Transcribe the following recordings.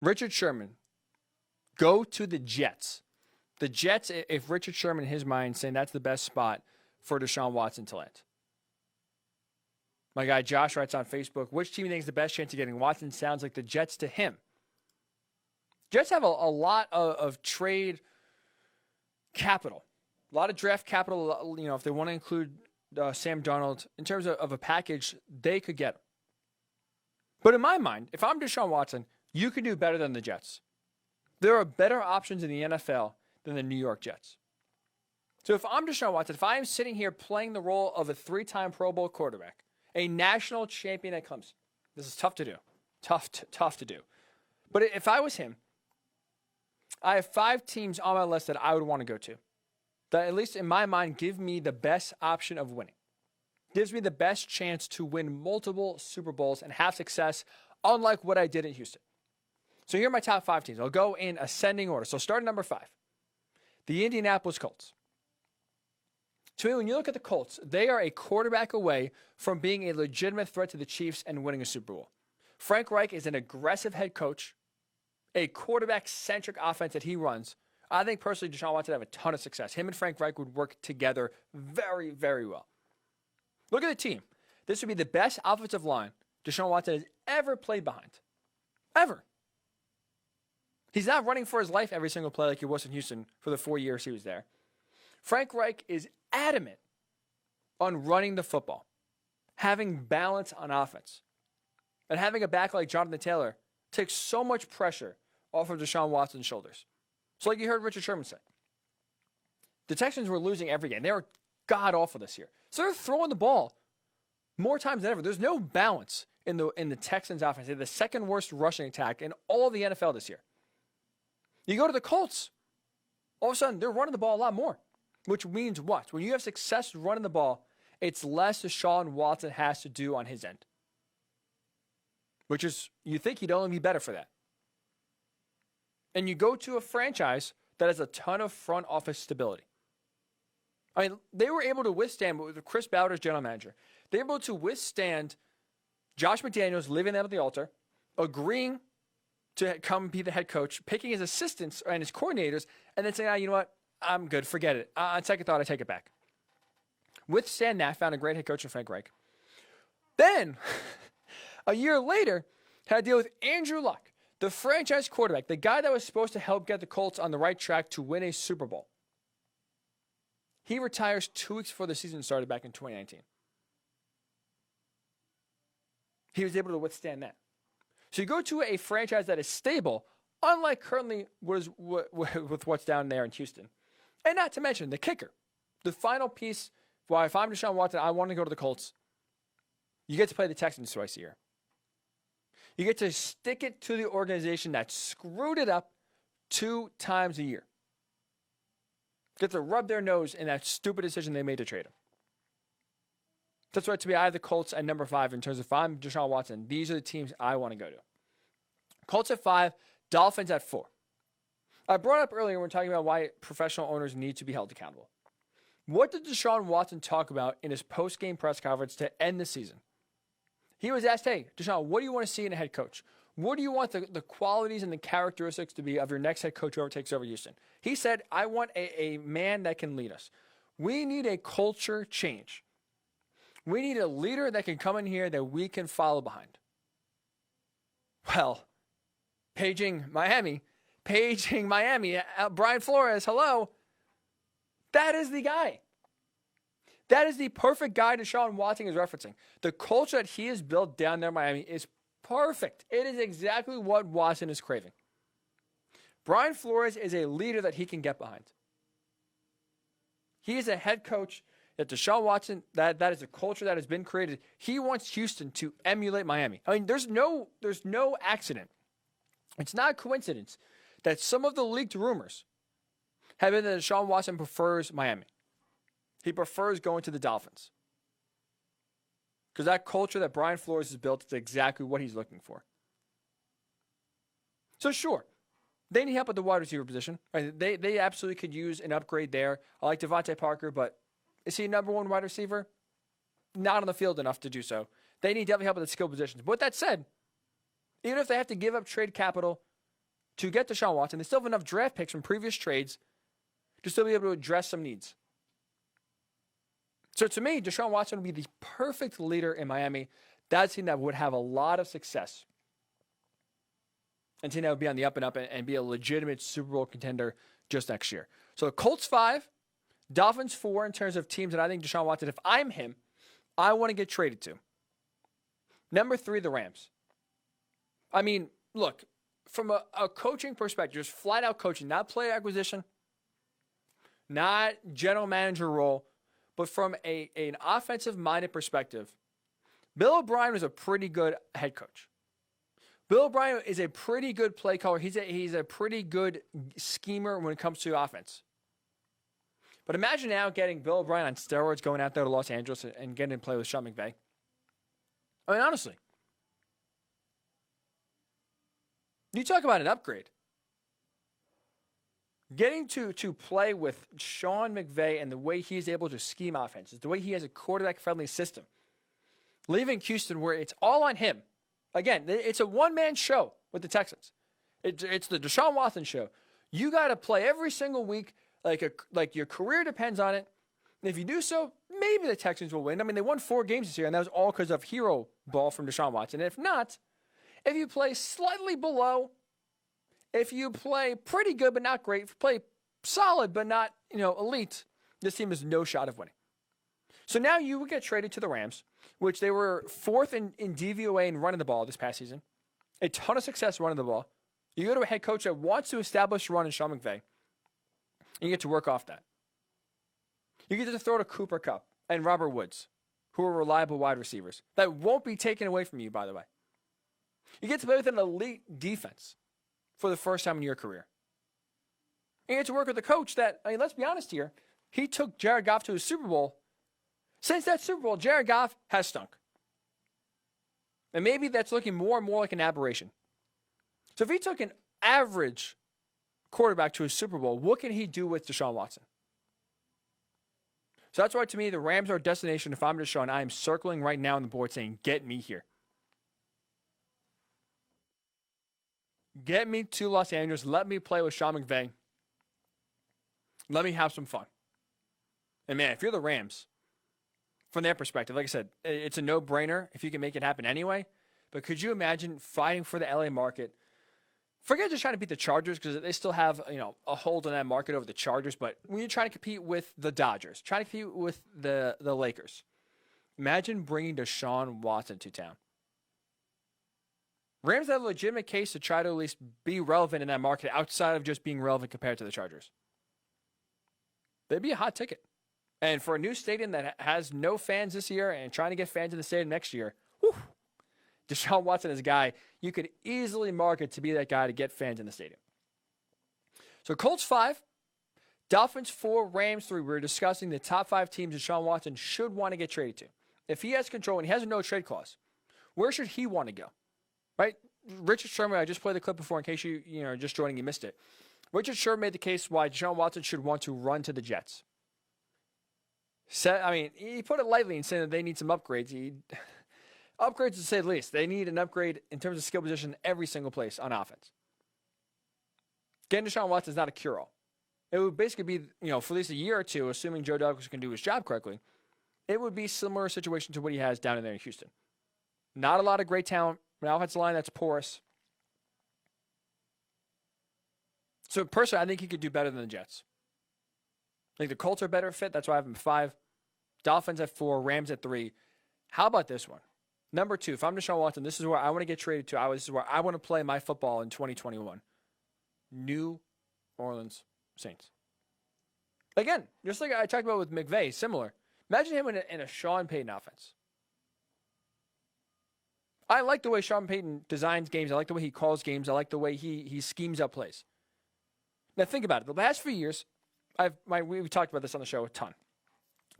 Richard Sherman, go to the Jets. The Jets, if Richard Sherman in his mind saying that's the best spot for DeShaun Watson to land. My guy Josh writes on Facebook, which team thinks the best chance of getting Watson? Sounds like the Jets to him. Jets have a lot of trade capital, a lot of draft capital. You know, if they want to include Sam Darnold in terms of a package, they could get him. But in my mind, if I'm DeShaun Watson, you can do better than the Jets. There are better options in the NFL than the New York Jets. So if I'm DeShaun Watson, if I am sitting here playing the role of a 3-time Pro Bowl quarterback, a national champion at Clemson, this is tough to do. Tough to do. But if I was him, I have 5 teams on my list that I would want to go to. That, at least in my mind, give me the best option of winning. Gives me the best chance to win multiple Super Bowls and have success, unlike what I did in Houston. So here are my top 5 teams. I'll go in ascending order. So start at number 5. The Indianapolis Colts. To me, when you look at the Colts, they are a quarterback away from being a legitimate threat to the Chiefs and winning a Super Bowl. Frank Reich is an aggressive head coach, a quarterback-centric offense that he runs. I think personally DeShaun Watson would have a ton of success. Him and Frank Reich would work together very, very well. Look at the team. This would be the best offensive line DeShaun Watson has ever played behind. Ever. He's not running for his life every single play like he was in Houston for the 4 years he was there. Frank Reich is adamant on running the football, having balance on offense, and having a back like Jonathan Taylor takes so much pressure off of DeShaun Watson's shoulders. So like you heard Richard Sherman say, the Texans were losing every game. They were god-awful this year. So they're throwing the ball more times than ever. There's no balance in the Texans' offense. They're the second worst rushing attack in all of the NFL this year. You go to the Colts, all of a sudden they're running the ball a lot more, which means what? When you have success running the ball, it's less DeShaun Watson has to do on his end, which is, you think he'd only be better for that. And you go to a franchise that has a ton of front office stability. I mean, they were able to withstand, with Chris Ballard as general manager, they were able to withstand Josh McDaniels leaving them at the altar, agreeing to come be the head coach, picking his assistants and his coordinators, and then saying, you know what, I'm good, forget it. On second thought, I take it back. Withstand that, found a great head coach in Frank Reich. Then, a year later, had to deal with Andrew Luck, the franchise quarterback, the guy that was supposed to help get the Colts on the right track to win a Super Bowl. He retires 2 weeks before the season started back in 2019. He was able to withstand that. So you go to a franchise that is stable, unlike currently with what's down there in Houston. And not to mention the kicker. The final piece, well, if I'm DeShaun Watson, I want to go to the Colts. You get to play the Texans twice a year. You get to stick it to the organization that screwed it up 2 times a year. Get to rub their nose in that stupid decision they made to trade him. That's why, to me, I have the Colts at number 5 in terms of if I'm DeShaun Watson. These are the teams I want to go to. Colts at 5, Dolphins at 4. I brought up earlier when we were talking about why professional owners need to be held accountable. What did DeShaun Watson talk about in his post-game press conference to end the season? He was asked, hey, DeShaun, what do you want to see in a head coach? What do you want the qualities and the characteristics to be of your next head coach whoever takes over Houston? He said, I want a man that can lead us. We need a culture change. We need a leader that can come in here that we can follow behind. Well, paging Miami, Brian Flores, hello. That is the guy. That is the perfect guy DeShaun Watson is referencing. The culture that he has built down there in Miami is perfect. It is exactly what Watson is craving. Brian Flores is a leader that he can get behind. He is a head coach that DeShaun Watson, that is a culture that has been created. He wants Houston to emulate Miami. I mean, there's no accident. It's not a coincidence that some of the leaked rumors have been that DeShaun Watson prefers Miami. He prefers going to the Dolphins. Because that culture that Brian Flores has built is exactly what he's looking for. So sure, they need help at the wide receiver position. Right? They absolutely could use an upgrade there. I like Devontae Parker, but is he a number 1 wide receiver? Not on the field enough to do so. They need definitely help at the skill positions. But with that said, even if they have to give up trade capital to get DeShaun Watson. They still have enough draft picks from previous trades to still be able to address some needs. So to me, DeShaun Watson would be the perfect leader in Miami. That team that would have a lot of success. And team that would be on the up and up and be a legitimate Super Bowl contender just next year. So the Colts 5, Dolphins 4 in terms of teams that I think DeShaun Watson, if I'm him, I want to get traded to. Number 3, the Rams. I mean, look, from a coaching perspective, just flat out coaching, not player acquisition, not general manager role, but from an offensive-minded perspective, Bill O'Brien was a pretty good head coach. Bill O'Brien is a pretty good play caller. He's a pretty good schemer when it comes to offense. But imagine now getting Bill O'Brien on steroids going out there to Los Angeles and getting to play with Sean McVay. I mean, honestly. You talk about an upgrade. Getting to play with Sean McVay and the way he's able to scheme offenses, the way he has a quarterback-friendly system. Leaving Houston where it's all on him. Again, it's a one-man show with the Texans. It's the DeShaun Watson show. You got to play every single week like your career depends on it. And if you do so, maybe the Texans will win. I mean, they won 4 games this year, and that was all because of hero ball from DeShaun Watson. And if not, if you play slightly below, if you play pretty good but not great, if you play solid but not elite, this team has no shot of winning. So now you would get traded to the Rams, which they were 4th in DVOA in running the ball this past season. A ton of success running the ball. You go to a head coach that wants to establish a run in Sean McVay, and you get to work off that. You get to throw to Cooper Kupp and Robert Woods, who are reliable wide receivers. That won't be taken away from you, by the way. You get to play with an elite defense for the first time in your career. And you get to work with a coach that, I mean, let's be honest here, he took Jared Goff to a Super Bowl. Since that Super Bowl, Jared Goff has stunk. And maybe that's looking more and more like an aberration. So if he took an average quarterback to a Super Bowl, what can he do with DeShaun Watson? So that's why, to me, the Rams are a destination. If I'm DeShaun, I am circling right now on the board saying, get me here. Get me to Los Angeles. Let me play with Sean McVay. Let me have some fun. And, man, if you're the Rams, from their perspective, like I said, it's a no-brainer if you can make it happen anyway. But could you imagine fighting for the LA market? Forget just trying to beat the Chargers because they still have a hold on that market over the Chargers. But when you're trying to compete with the Dodgers, trying to compete with the Lakers, imagine bringing DeShaun Watson to town. Rams have a legitimate case to try to at least be relevant in that market outside of just being relevant compared to the Chargers. They'd be a hot ticket. And for a new stadium that has no fans this year and trying to get fans in the stadium next year, whew, DeShaun Watson is a guy you could easily market to be that guy to get fans in the stadium. So Colts 5, Dolphins 4, Rams 3. We're discussing the top 5 teams DeShaun Watson should want to get traded to. If he has control and he has a no trade clause, where should he want to go? Right? Richard Sherman, I just played the clip before in case you just joining, you missed it. Richard Sherman made the case why DeShaun Watson should want to run to the Jets. He put it lightly in saying that they need some upgrades. Upgrades to say the least. They need an upgrade in terms of skill position every single place on offense. Getting DeShaun Watson is not a cure-all. It would basically be, for at least a year or two, assuming Joe Douglas can do his job correctly, it would be a similar situation to what he has down in there in Houston. Not a lot of great talent, an offensive line that's porous. So personally, I think he could do better than the Jets. I think the Colts are a better fit. That's why I have them 5. Dolphins at 4. Rams at 3. How about this one? Number 2, if I'm DeShaun Watson, this is where I want to get traded to. This is where I want to play my football in 2021. New Orleans Saints. Again, just like I talked about with McVay, similar. Imagine him in a Sean Payton offense. I like the way Sean Payton designs games. I like the way he calls games. I like the way he schemes up plays. Now think about it. The last few years, we talked about this on the show a ton.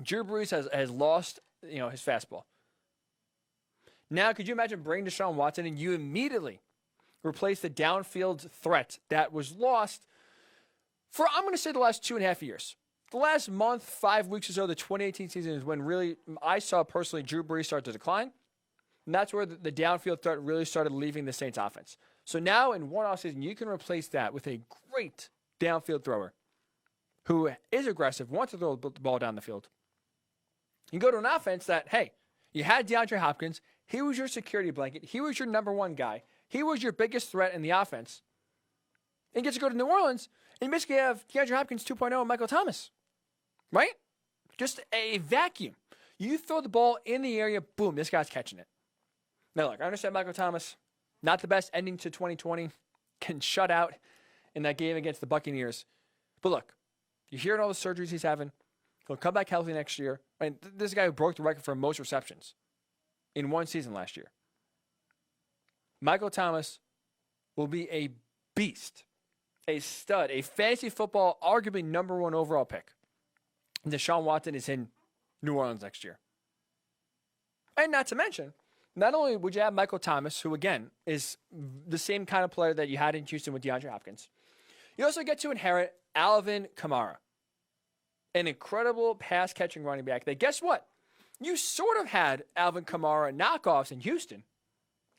Drew Brees has lost his fastball. Now, could you imagine bringing DeShaun Watson and you immediately replace the downfield threat that was lost for, I'm going to say, the last 2.5 years. The last month, 5 weeks or so, the 2018 season is when really I saw personally Drew Brees start to decline. And that's where the downfield threat really started leaving the Saints offense. So now in one offseason, you can replace that with a great downfield thrower who is aggressive, wants to throw the ball down the field. You go to an offense that, hey, you had DeAndre Hopkins. He was your security blanket. He was your number one guy. He was your biggest threat in the offense. And you get to go to New Orleans, and you basically have DeAndre Hopkins 2.0 and Michael Thomas. Right? Just a vacuum. You throw the ball in the area, boom, this guy's catching it. Now, look, I understand Michael Thomas, not the best ending to 2020, can shut out in that game against the Buccaneers. But look, you're hearing all the surgeries he's having. He'll come back healthy next year. I mean, this is a guy who broke the record for most receptions in one season last year. Michael Thomas will be a beast, a stud, a fantasy football, arguably number one overall pick. And DeShaun Watson is in New Orleans next year. And not to mention, not only would you have Michael Thomas, who again is the same kind of player that you had in Houston with DeAndre Hopkins, you also get to inherit Alvin Kamara, an incredible pass-catching running back that, guess what? You sort of had Alvin Kamara knockoffs in Houston.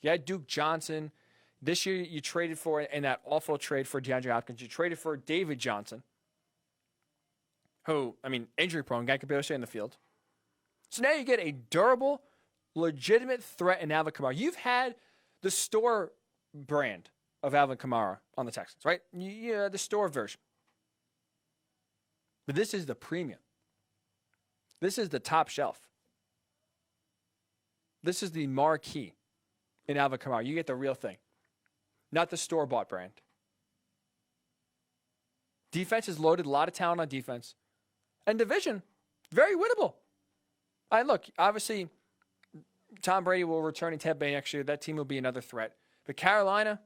You had Duke Johnson. This year you traded for, in that awful trade for DeAndre Hopkins, you traded for David Johnson, who, I mean, injury-prone, guy could barely stay in the field. So now you get a durable, legitimate threat in Alvin Kamara. You've had the store brand of Alvin Kamara on the Texans, right? Yeah, the store version. But this is the premium. This is the top shelf. This is the marquee in Alvin Kamara. You get the real thing, not the store-bought brand. Defense is loaded, a lot of talent on defense. And division, very winnable. Look, obviously, Tom Brady will return in Tampa Bay next year. That team will be another threat. But Carolina,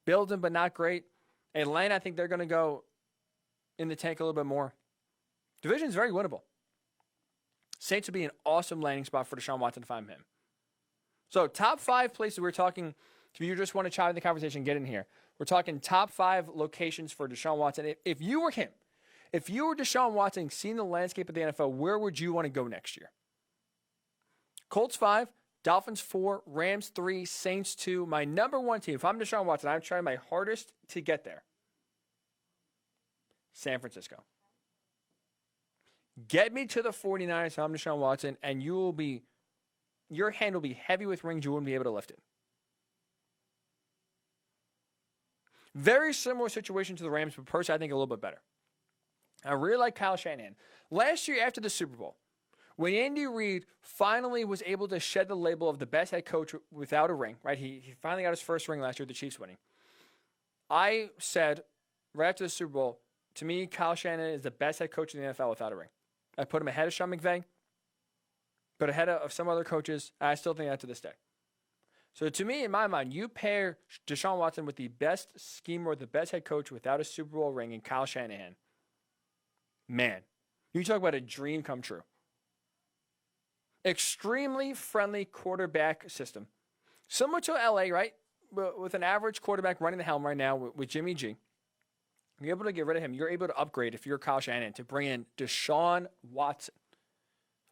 building but not great. Atlanta, I think they're going to go in the tank a little bit more. Division is very winnable. Saints would be an awesome landing spot for DeShaun Watson if I'm him. So top 5 places we're talking, if you just want to chime in the conversation, get in here. We're talking top 5 locations for DeShaun Watson. If you were him, if you were DeShaun Watson, seeing the landscape of the NFL, where would you want to go next year? Colts 5, Dolphins 4, Rams 3, Saints 2. My number one team, if I'm DeShaun Watson, I'm trying my hardest to get there. San Francisco. Get me to the 49ers if I'm DeShaun Watson, and your hand will be heavy with rings. You wouldn't be able to lift it. Very similar situation to the Rams, but personally, I think a little bit better. I really like Kyle Shanahan. Last year after the Super Bowl, when Andy Reid finally was able to shed the label of the best head coach without a ring, right? He finally got his first ring last year with the Chiefs winning. I said right after the Super Bowl, to me, Kyle Shanahan is the best head coach in the NFL without a ring. I put him ahead of Sean McVay, but ahead of some other coaches. I still think that to this day. So to me, in my mind, you pair DeShaun Watson with the best schemer, the best head coach without a Super Bowl ring in Kyle Shanahan. Man, you talk about a dream come true. Extremely friendly quarterback system. Similar to LA, right? With an average quarterback running the helm right now with Jimmy G. You're able to get rid of him. You're able to upgrade if you're Kyle Shanahan to bring in DeShaun Watson.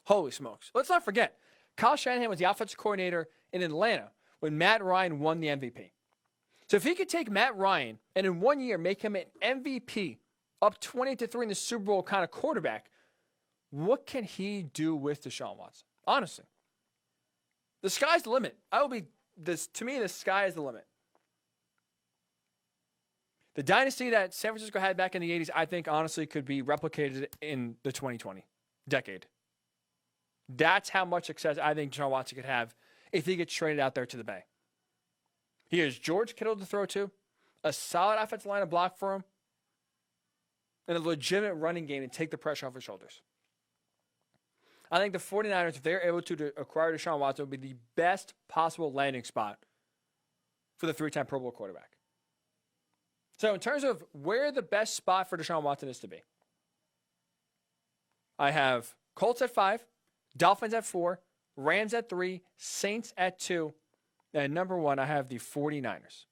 Holy smokes. Let's not forget, Kyle Shanahan was the offensive coordinator in Atlanta when Matt Ryan won the MVP. So if he could take Matt Ryan and in 1 year make him an MVP, up 20-3 in the Super Bowl kind of quarterback, what can he do with DeShaun Watson? Honestly, the sky's the limit. To me, the sky is the limit. The dynasty that San Francisco had back in the 80s, I think, honestly, could be replicated in the 2020 decade. That's how much success I think DeShaun Watson could have if he gets traded out there to the Bay. He has George Kittle to throw to, a solid offensive line to block for him, and a legitimate running game to take the pressure off his shoulders. I think the 49ers, if they're able to acquire DeShaun Watson, would be the best possible landing spot for the 3-time Pro Bowl quarterback. So in terms of where the best spot for DeShaun Watson is to be, I have Colts at 5, Dolphins at 4, Rams at 3, Saints at 2, and number 1, I have the 49ers.